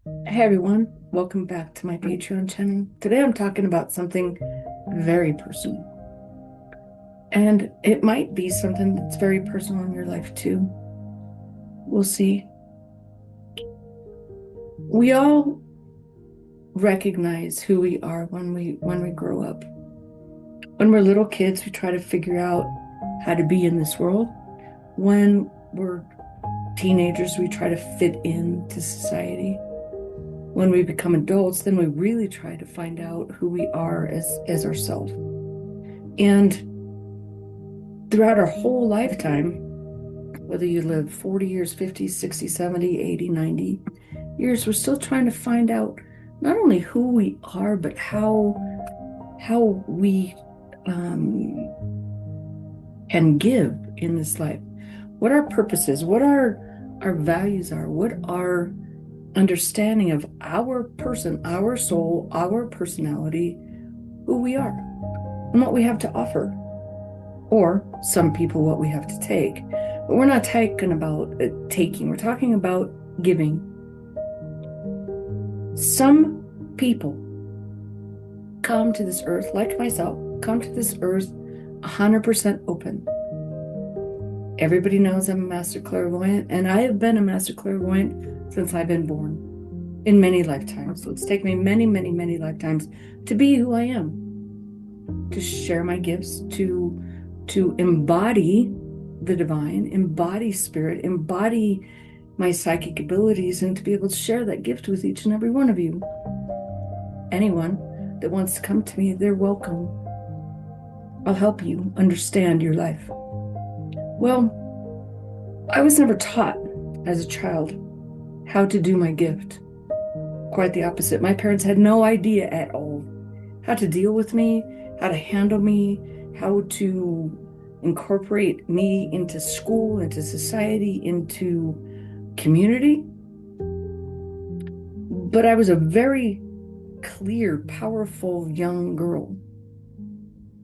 Hey everyone, welcome back to my Patreon channel. Today I'm talking about something very personal. And it might be something that's very personal in your life too. We'll see. We all recognize who we are when we grow up. When we're little kids, we try to figure out how to be in this world. When we're teenagers, we try to fit into society. When we become adults, then we really try to find out who we are as ourselves. And throughout our whole lifetime, whether you live 40 years, 50, 60, 70, 80, 90 years, we're still trying to find out not only who we are, but how we can give in this life. What our purpose is, what our values are, what our understanding of our person, our soul, our personality, who we are, and what we have to offer. Or some people, what we have to take. But we're not talking about taking, we're talking about giving. Some people come to this earth, like myself, come to this earth 100% open. Everybody knows I'm a master clairvoyant, and I have been a master clairvoyant since I've been born in many lifetimes. So it's taken me many, many, many lifetimes to be who I am, to share my gifts, to embody the divine, embody spirit, embody my psychic abilities, and to be able to share that gift with each and every one of you. Anyone that wants to come to me, they're welcome. I'll help you understand your life. Well, I was never taught as a child how to do my gift. Quite the opposite. My parents had no idea at all how to deal with me, how to handle me, how to incorporate me into school, into society, into community. But I was a very clear, powerful young girl.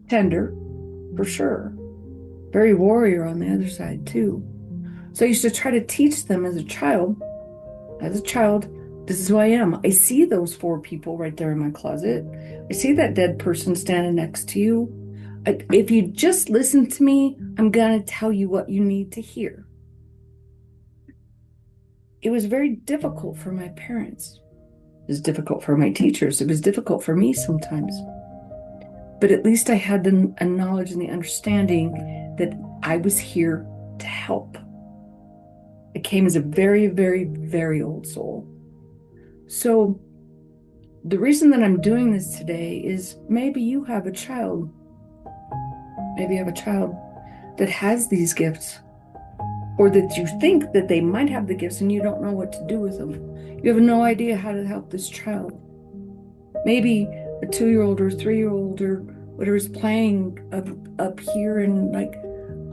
Tender, for sure. Very warrior on the other side, too. So I used to try to teach them as a child, this is who I am. I see those four people right there in my closet. I see that dead person standing next to you. If you just listen to me, I'm going to tell you what you need to hear. It was very difficult for my parents. It was difficult for my teachers. It was difficult for me sometimes. But at least I had the knowledge and the understanding that I was here to help. I came as a very, very, very old soul. So the reason that I'm doing this today is maybe you have a child. Maybe you have a child that has these gifts, or that you think that they might have the gifts and you don't know what to do with them. You have no idea how to help this child. Maybe a 2-year-old or a 3-year-old or whatever is playing up here and like,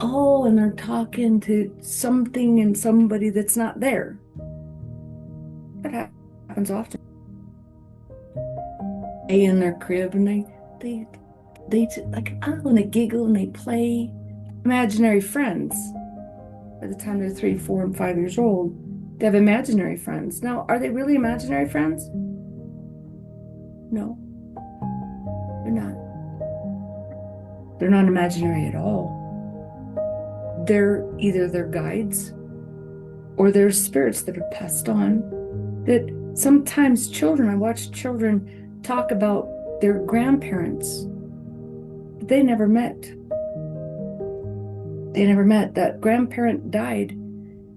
oh, and they're talking to something and somebody that's not there. That happens often. They in their crib and they like, oh, and they giggle and they play imaginary friends. By the time they're 3, 4, and 5 years old, they have imaginary friends. Now, are they really imaginary friends? No, they're not. They're not imaginary at all. They're either their guides or their spirits that are passed on. That sometimes I watch children talk about their grandparents that they never met. They never met. That grandparent died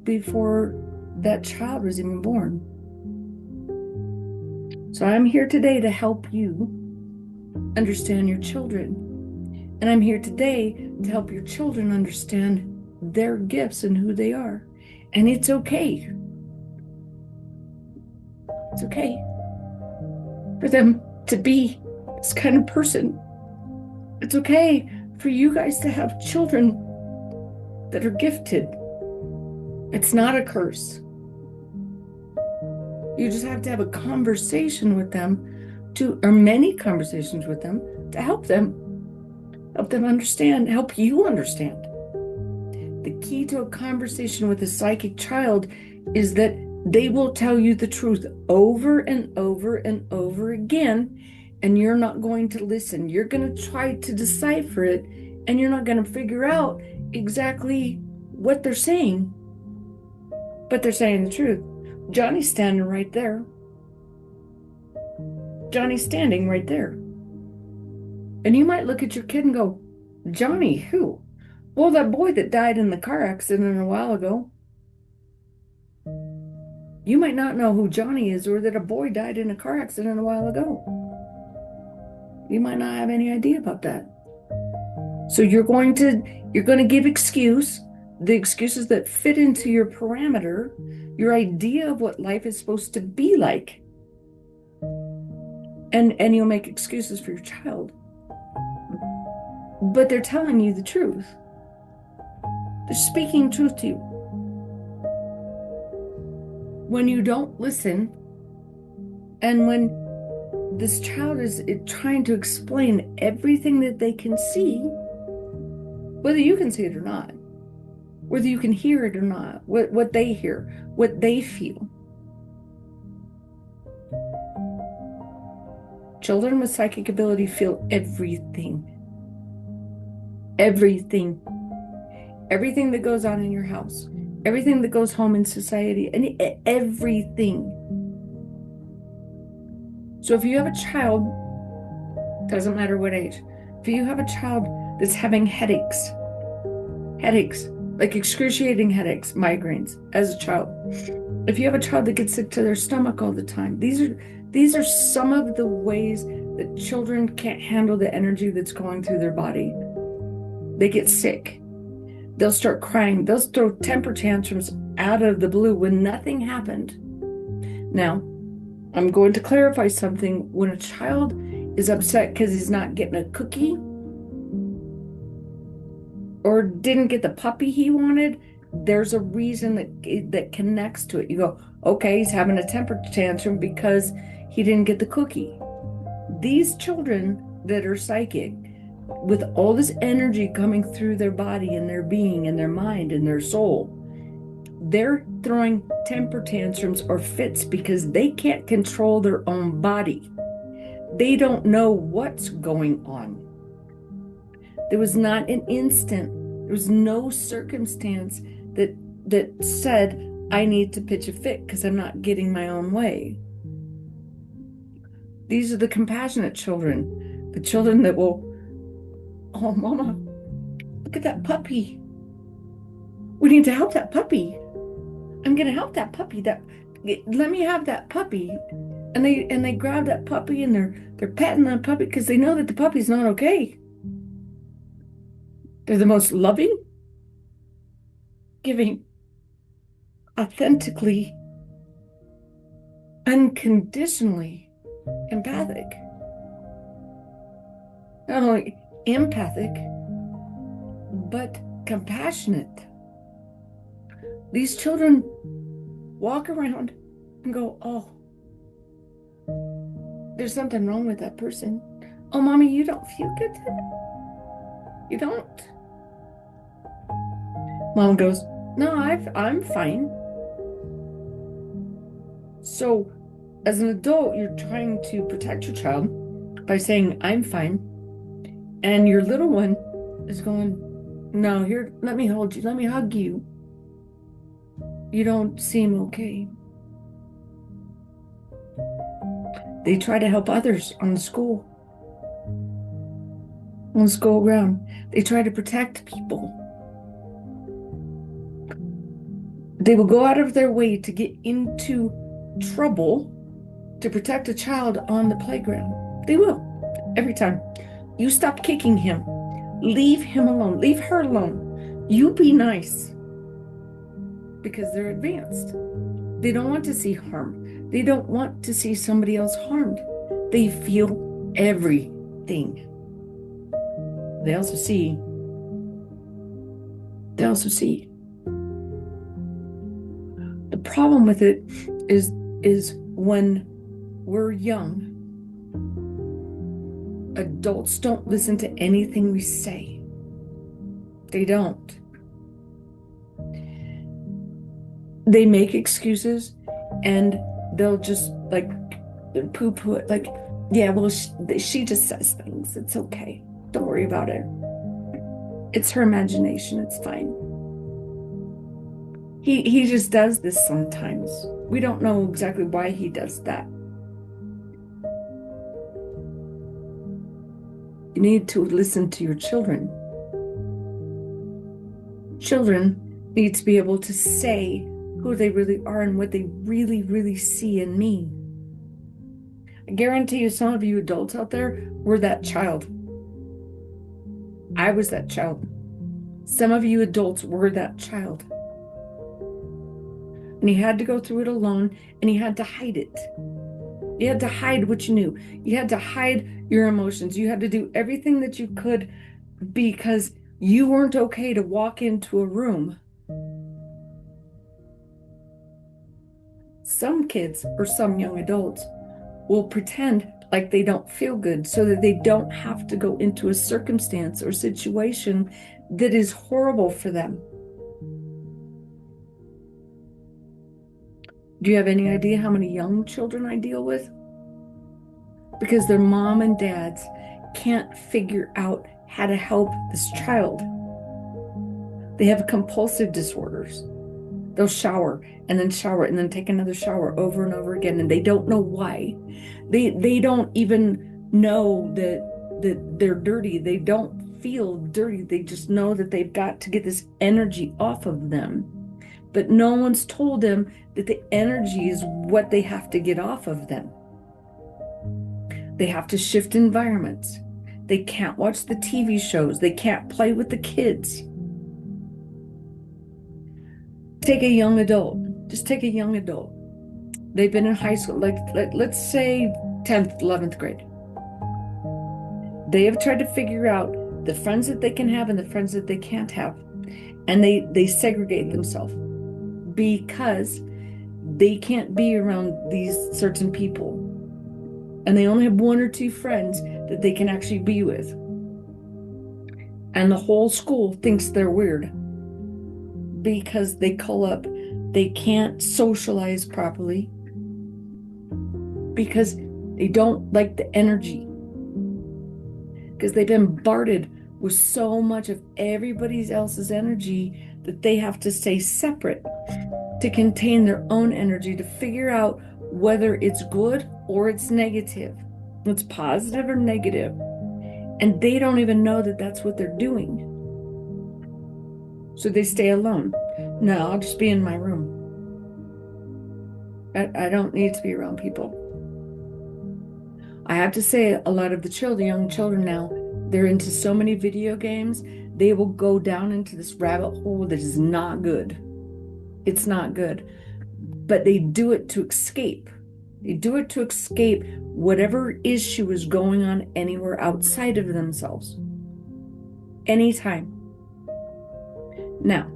before that child was even born. So I'm here today to help you understand your children. And I'm here today to help your children understand their gifts and who they are. And it's okay. It's okay for them to be this kind of person. It's okay for you guys to have children that are gifted. It's not a curse. You just have to have a conversation with them or many conversations with them to help them understand, help you understand. The key to a conversation with a psychic child is that They will tell you the truth over and over and over again, and you're not going to listen. You're going to try to decipher it, and you're not going to figure out exactly what they're saying, but they're saying the truth. Johnny's standing right there. Johnny's standing right there. And you might look at your kid and go, Johnny, who? Well, that boy that died in the car accident a while ago. You might not know who Johnny is, or that a boy died in a car accident a while ago. You might not have any idea about that. So you're going to give the excuses that fit into your parameter, your idea of what life is supposed to be like. And you'll make excuses for your child. But they're telling you the truth. They're speaking truth to you. When you don't listen, and when this child is trying to explain everything that they can see, whether you can see it or not, whether you can hear it or not, what they hear, what they feel. Children with psychic ability feel everything. Everything. Everything that goes on in your house. Everything that goes home in society. And everything. So if you have a child, doesn't matter what age, if you have a child that's having headaches, like excruciating headaches, migraines as a child, if you have a child that gets sick to their stomach all the time, these are some of the ways that children can't handle the energy that's going through their body. They get sick. They'll start crying. They'll throw temper tantrums out of the blue when nothing happened. Now, I'm going to clarify something. When a child is upset because he's not getting a cookie or didn't get the puppy he wanted, there's a reason that connects to it. You go, okay, he's having a temper tantrum because he didn't get the cookie. These children that are psychic, with all this energy coming through their body and their being and their mind and their soul, they're throwing temper tantrums or fits because they can't control their own body. They don't know what's going on. There was not an instant, there was no circumstance that said, I need to pitch a fit because I'm not getting my own way. These are the compassionate children, the children that will, oh, mama, look at that puppy. We need to help that puppy. I'm going to help that puppy. Let me have that puppy. And they grab that puppy and they're petting that puppy because they know that the puppy's not okay. They're the most loving, giving, authentically, unconditionally empathic. Not only empathic, but compassionate. These children walk around and go, oh, there's something wrong with that person. Oh, mommy, you don't feel good today? You don't? Mom goes, no, I'm fine. So as an adult, you're trying to protect your child by saying, I'm fine. And your little one is going, no, here, let me hold you. Let me hug you. You don't seem okay. They try to help others on the school ground. They try to protect people. They will go out of their way to get into trouble to protect a child on the playground. They will, every time. You stop kicking him. Leave him alone. Leave her alone. You be nice. Because they're advanced. They don't want to see harm. They don't want to see somebody else harmed. They feel everything. They also see. The problem with it is when we're young, adults don't listen to anything we say. They don't. They make excuses And they'll just like poo-poo it, like, yeah, well, she just says things. It's okay. Don't worry about it. It's her imagination. It's fine. He just does this sometimes. We don't know exactly why he does that. You need to listen to your children. Children need to be able to say who they really are and what they really, really see in me. I guarantee you, some of you adults out there were that child. I was that child. Some of you adults were that child. And he had to go through it alone, and he had to hide it. You had to hide what you knew. You had to hide your emotions. You had to do everything that you could because you weren't okay to walk into a room. Some kids or some young adults will pretend like they don't feel good so that they don't have to go into a circumstance or situation that is horrible for them. Do you have any idea how many young children I deal with? Because their mom and dads can't figure out how to help this child. They have compulsive disorders. They'll shower and then take another shower over and over again, and they don't know why. They don't even know that they're dirty. They don't feel dirty. They just know that they've got to get this energy off of them. But no one's told them that the energy is what they have to get off of them. They have to shift environments. They can't watch the TV shows. They can't play with the kids. Take a young adult. Just take a young adult. They've been in high school, let's say 10th, 11th grade. They have tried to figure out the friends that they can have and the friends that they can't have. And they segregate themselves because they can't be around these certain people. And they only have one or two friends that they can actually be with. And the whole school thinks they're weird because they call up, they can't socialize properly because they don't like the energy. Because they've been bombarded with so much of everybody else's energy that they have to stay separate to contain their own energy, to figure out whether it's good or it's negative, it's positive or negative. And they don't even know that that's what they're doing. So they stay alone. No, I'll just be in my room. I don't need to be around people. I have to say, a lot of the young children now, they're into so many video games, they will go down into this rabbit hole that is not good. It's not good. But they do it to escape. They do it to escape whatever issue is going on anywhere outside of themselves. Anytime. Now,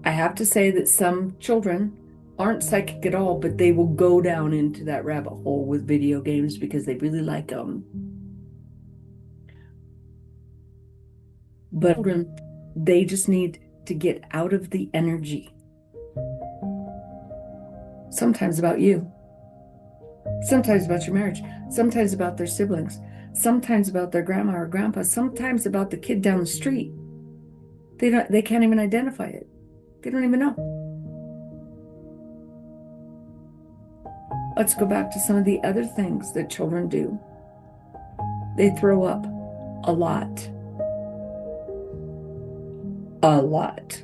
I have to say that some children aren't psychic at all, but they will go down into that rabbit hole with video games because they really like them. But children, they just need to get out of the energy. Sometimes about you. Sometimes about your marriage. Sometimes about their siblings. Sometimes about their grandma or grandpa. Sometimes about the kid down the street. They can't even identify it. They don't even know. Let's go back to some of the other things that children do. They throw up a lot. A lot.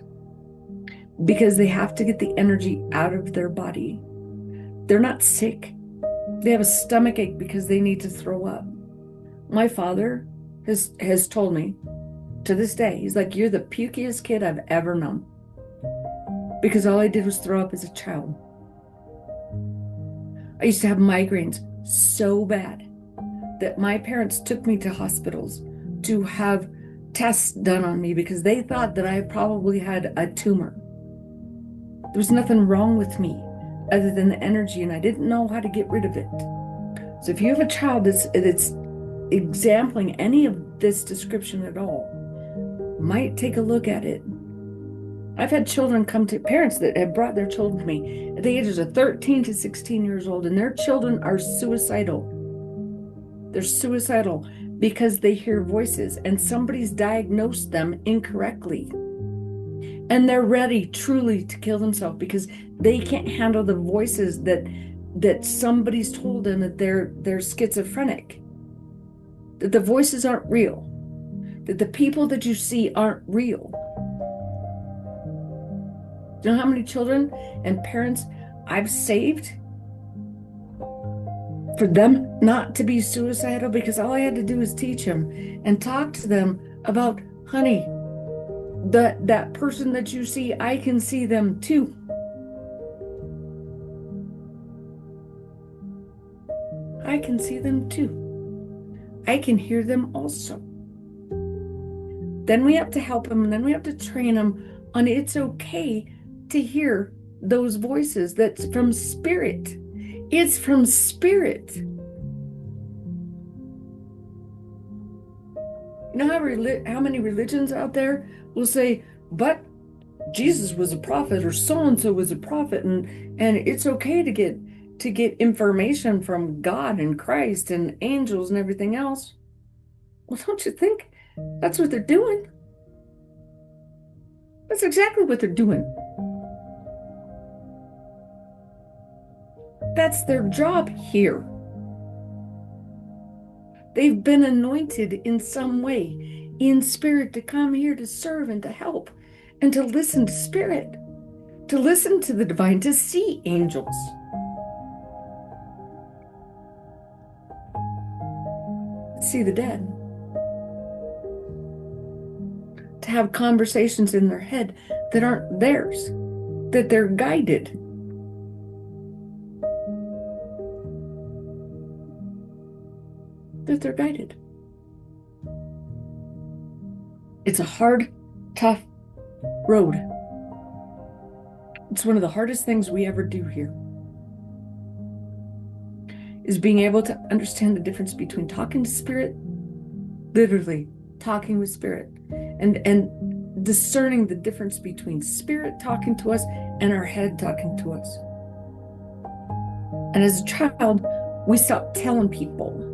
Because they have to get the energy out of their body. They're not sick. They have a stomach ache because they need to throw up. My father has told me to this day, he's like, you're the pukiest kid I've ever known. Because all I did was throw up as a child. I used to have migraines so bad that my parents took me to hospitals to have tests done on me because they thought that I probably had a tumor. There was nothing wrong with me other than the energy, and I didn't know how to get rid of it. So if you have a child that's exempling any of this description at all, might take a look at it I've had children come to parents that have brought their children to me at the ages of 13 to 16 years old, and their children are suicidal. They're suicidal because they hear voices and somebody's diagnosed them incorrectly. And they're ready truly to kill themselves because they can't handle the voices that somebody's told them that they're schizophrenic, that the voices aren't real, that the people that you see aren't real. Do you know how many children and parents I've saved for them not to be suicidal? Because all I had to do was teach them and talk to them about, honey, that person that you see, I can see them too. I can see them too. I can hear them also. Then we have to help them, and then we have to train them on it's okay to hear those voices. That's from spirit. It's from spirit. You know how many religions out there will say, but Jesus was a prophet, or so-and-so was a prophet, and it's okay to get information from God and Christ and angels and everything else. Well, don't you think that's what they're doing? That's exactly what they're doing. That's their job here. They've been anointed in some way, in spirit, to come here to serve and to help and to listen to spirit, to listen to the divine, to see angels. See the dead. To have conversations in their head that aren't theirs, that they're guided. That they're guided. It's a hard, tough road. It's one of the hardest things we ever do here, is being able to understand the difference between talking to spirit, literally talking with spirit, and discerning the difference between spirit talking to us and our head talking to us. And as a child, we stopped telling people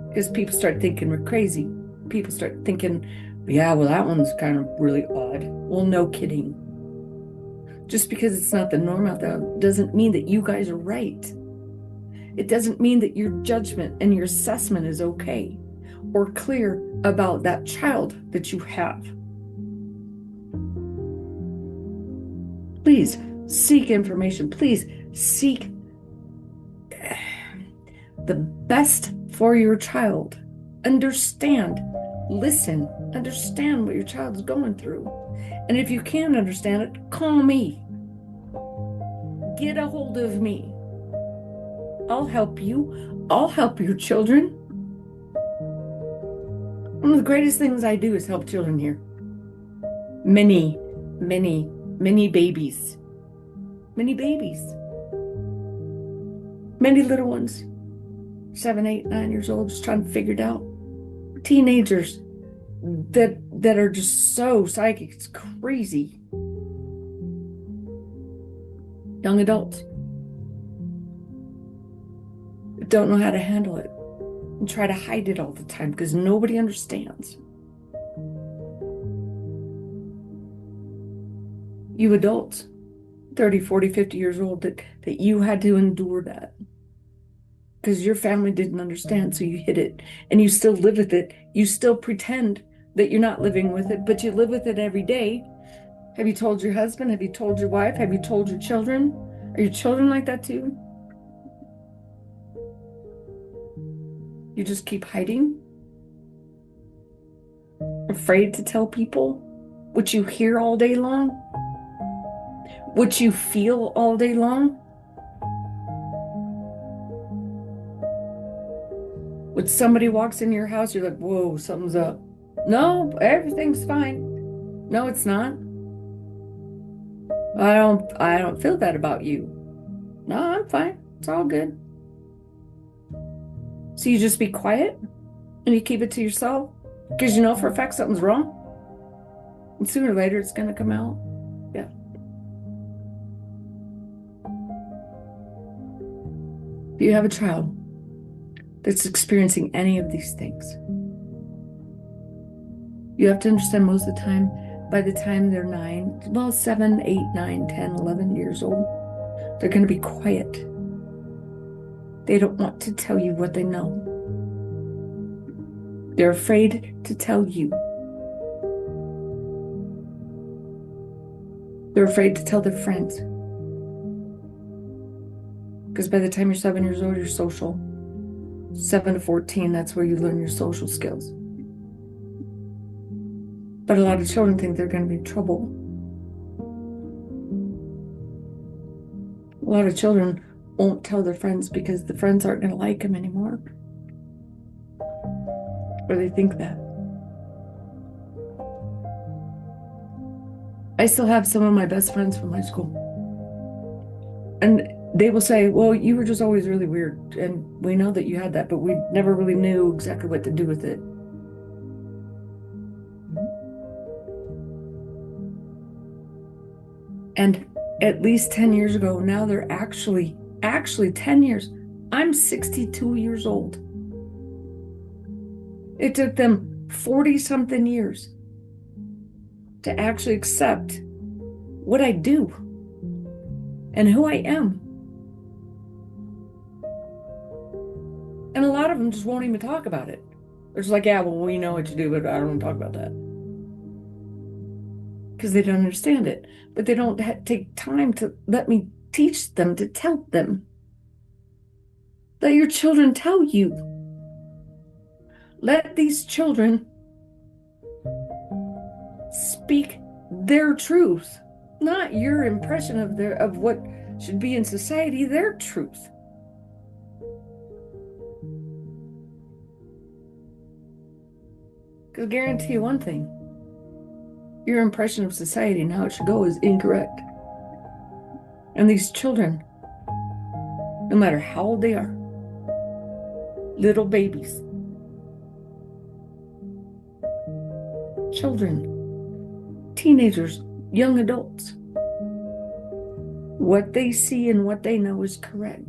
because people start thinking we're crazy. People start thinking, yeah, well, that one's kind of really odd. Well, no kidding. Just because it's not the norm out there doesn't mean that you guys are right. It doesn't mean that your judgment and your assessment is okay or clear about that child that you have. Please seek information. Please seek the best for your child. Understand, listen, understand what your child is going through. And if you can't understand it, call me. Get a hold of me. I'll help you. I'll help your children. One of the greatest things I do is help children here. Many, many, many babies. Many babies. Many little ones. 7, 8, 9 years old, just trying to figure it out. Teenagers that are just so psychic, it's crazy. Young adults that don't know how to handle it and try to hide it all the time because nobody understands. You adults, 30, 40, 50 years old, that you had to endure that because your family didn't understand, so you hid it, and you still live with it. You still pretend that you're not living with it, but you live with it every day. Have you told your husband? Have you told your wife? Have you told your children? Are your children like that too? You just keep hiding? Afraid to tell people what you hear all day long? What you feel all day long? When somebody walks in your house, you're like, whoa, something's up. No, everything's fine. No, it's not. I don't feel that about you. No, I'm fine. It's all good. So you just be quiet and you keep it to yourself because you know for a fact something's wrong. And sooner or later, it's going to come out. Yeah. If you have a child that's experiencing any of these things, you have to understand most of the time, by the time they're 7, 8, 9, 10, 11 years old, they're going to be quiet. They don't want to tell you what they know. They're afraid to tell you. They're afraid to tell their friends. Because by the time you're 7 years old, you're social. 7 to 14, that's where you learn your social skills. But a lot of children think they're going to be in trouble. A lot of children won't tell their friends because the friends aren't going to like them anymore. Or they think that. I still have some of my best friends from high school. And they will say, well, you were just always really weird. And we know that you had that, but we never really knew exactly what to do with it. And at least 10 years ago, now they're actually 10 years. I'm 62 years old. It took them 40-something years to actually accept what I do and who I am. And a lot of them just won't even talk about it. They're just like, yeah, well, we know what to do, but I don't want to talk about that. Because they don't understand it. But they don't take time to let me teach them, to tell them. Let your children tell you. Let these children speak their truth, not your impression of what should be in society, their truth. Because I guarantee you one thing, your impression of society and how it should go is incorrect. And these children, no matter how old they are, little babies, children, teenagers, young adults, what they see and what they know is correct.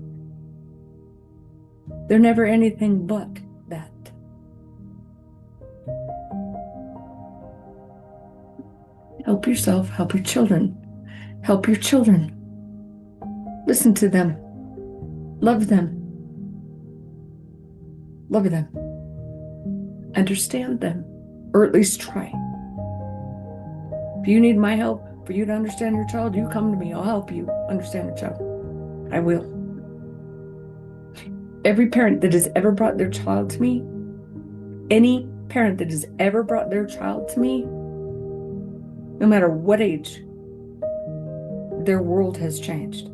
They're never anything but that. Help yourself, help your children. Help your children. Listen to them. Love them. Love them. Understand them, or at least try. If you need my help for you to understand your child, you come to me. I'll help you understand your child. I will. Every parent that has ever brought their child to me, any parent that has ever brought their child to me, no matter what age, their world has changed.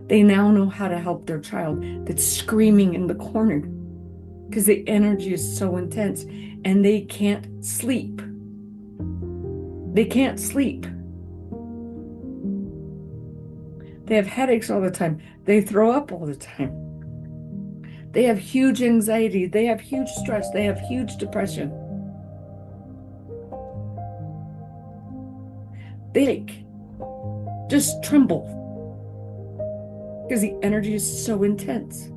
They now know how to help their child that's screaming in the corner because the energy is so intense and they can't sleep. They can't sleep. They have headaches all the time. They throw up all the time. They have huge anxiety. They have huge stress. They have huge depression. They just tremble because the energy is so intense.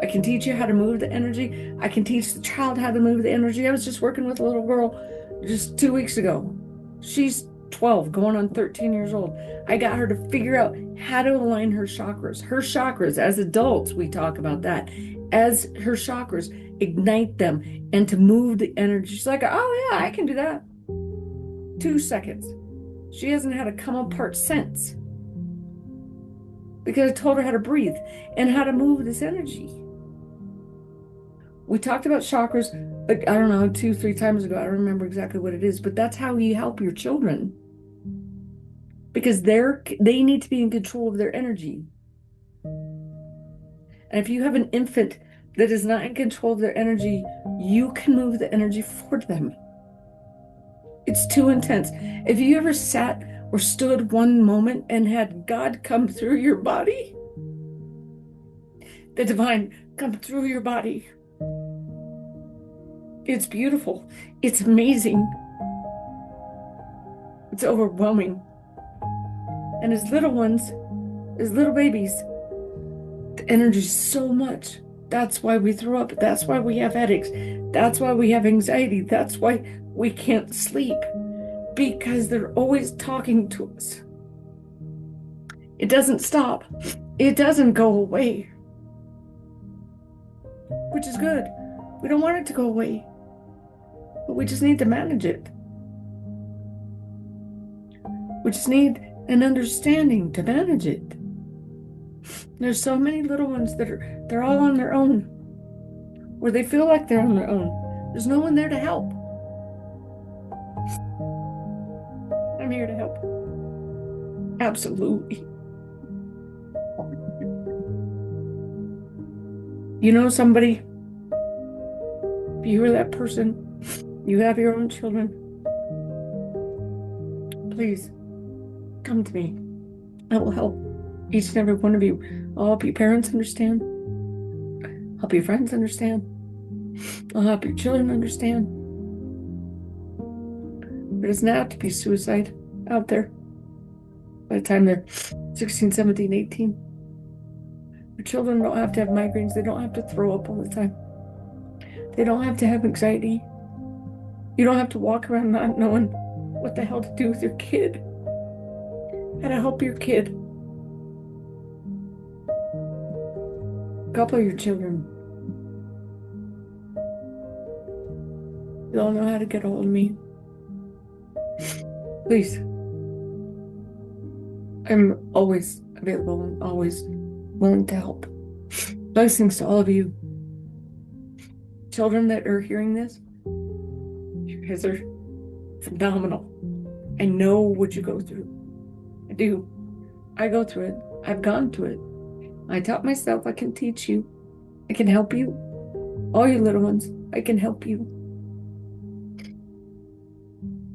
I can teach you how to move the energy. I can teach the child how to move the energy. I was just working with a little girl just 2 weeks ago. She's 12, going on 13 years old. I got her to figure out how to align her chakras. Her chakras, as adults, we talk about that. As her chakras, ignite them and to move the energy. She's like, oh yeah, I can do that. 2 seconds. She hasn't had a come apart since. Because I told her how to breathe and how to move this energy. We talked about chakras, like, I don't know, 2-3 times ago. I don't remember exactly what it is, but that's how you help your children. Because they need to be in control of their energy. And if you have an infant that is not in control of their energy, you can move the energy for them. It's too intense. If you ever sat or stood one moment and had God come through your body, the divine come through your body, it's beautiful. It's amazing. It's overwhelming. And as little ones, as little babies, the energy is so much. That's why we throw up. That's why we have headaches. That's why we have anxiety. That's why we can't sleep, because they're always talking to us. It doesn't stop. It doesn't go away, which is good. We don't want it to go away, but we just need to manage it. We just need an understanding to manage it. There's so many little ones that they're all on their own, or they feel like they're on their own. There's no one there to help. I'm here to help. Absolutely. You know somebody, if you are that person, you have your own children, please come to me. I will help each and every one of you. I'll help your parents understand. Help your friends understand. I'll help your children understand. There doesn't have to be suicide out there by the time they're 16, 17, 18. Your children don't have to have migraines. They don't have to throw up all the time. They don't have to have anxiety. You don't have to walk around not knowing what the hell to do with your kid. How to help your kid. A couple of your children, you all know how to get a hold of me. Please. I'm always available and always willing to help. Blessings to all of you. Children that are hearing this, you guys are phenomenal. I know what you go through. I do. I go through it. I've gone through it. I taught myself I can teach you. I can help you. All you little ones, I can help you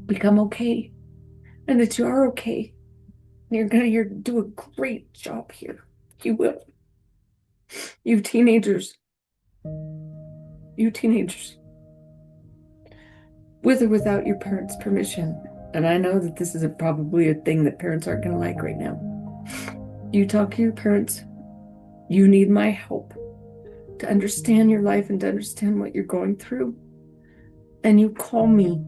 become okay. And that you are okay. And you're going to do a great job here. You will. You teenagers. You teenagers. With or without your parents' permission. And I know that this is probably a thing that parents aren't going to like right now. You talk to your parents. You need my help to understand your life and to understand what you're going through. And you call me.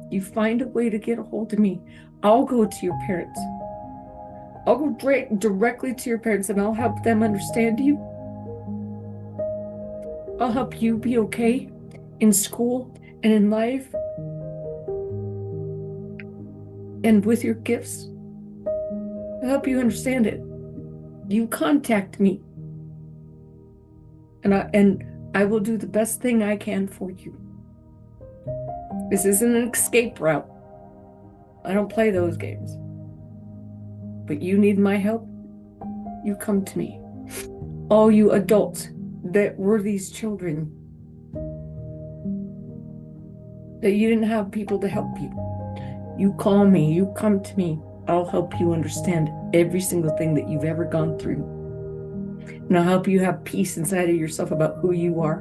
You find a way to get a hold of me. I'll go to your parents. I'll go directly to your parents and I'll help them understand you. I'll help you be okay in school and in life and with your gifts. I'll help you understand it. You contact me and I will do the best thing I can for you. This isn't an escape route. I don't play those games. But you need my help, you come to me. All you adults that were these children, that you didn't have people to help you, you call me, you come to me. I'll help you understand every single thing that you've ever gone through. And I'll help you have peace inside of yourself about who you are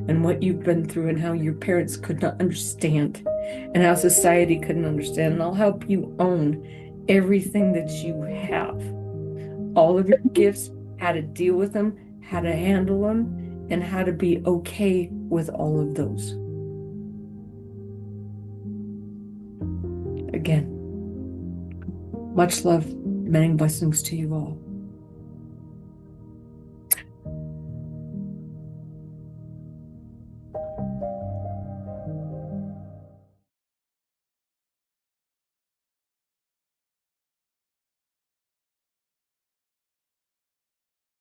and what you've been through and how your parents could not understand and how society couldn't understand. And I'll help you own everything that you have, all of your gifts, how to deal with them, how to handle them, and how to be okay with all of those. Again, much love, many blessings to you all.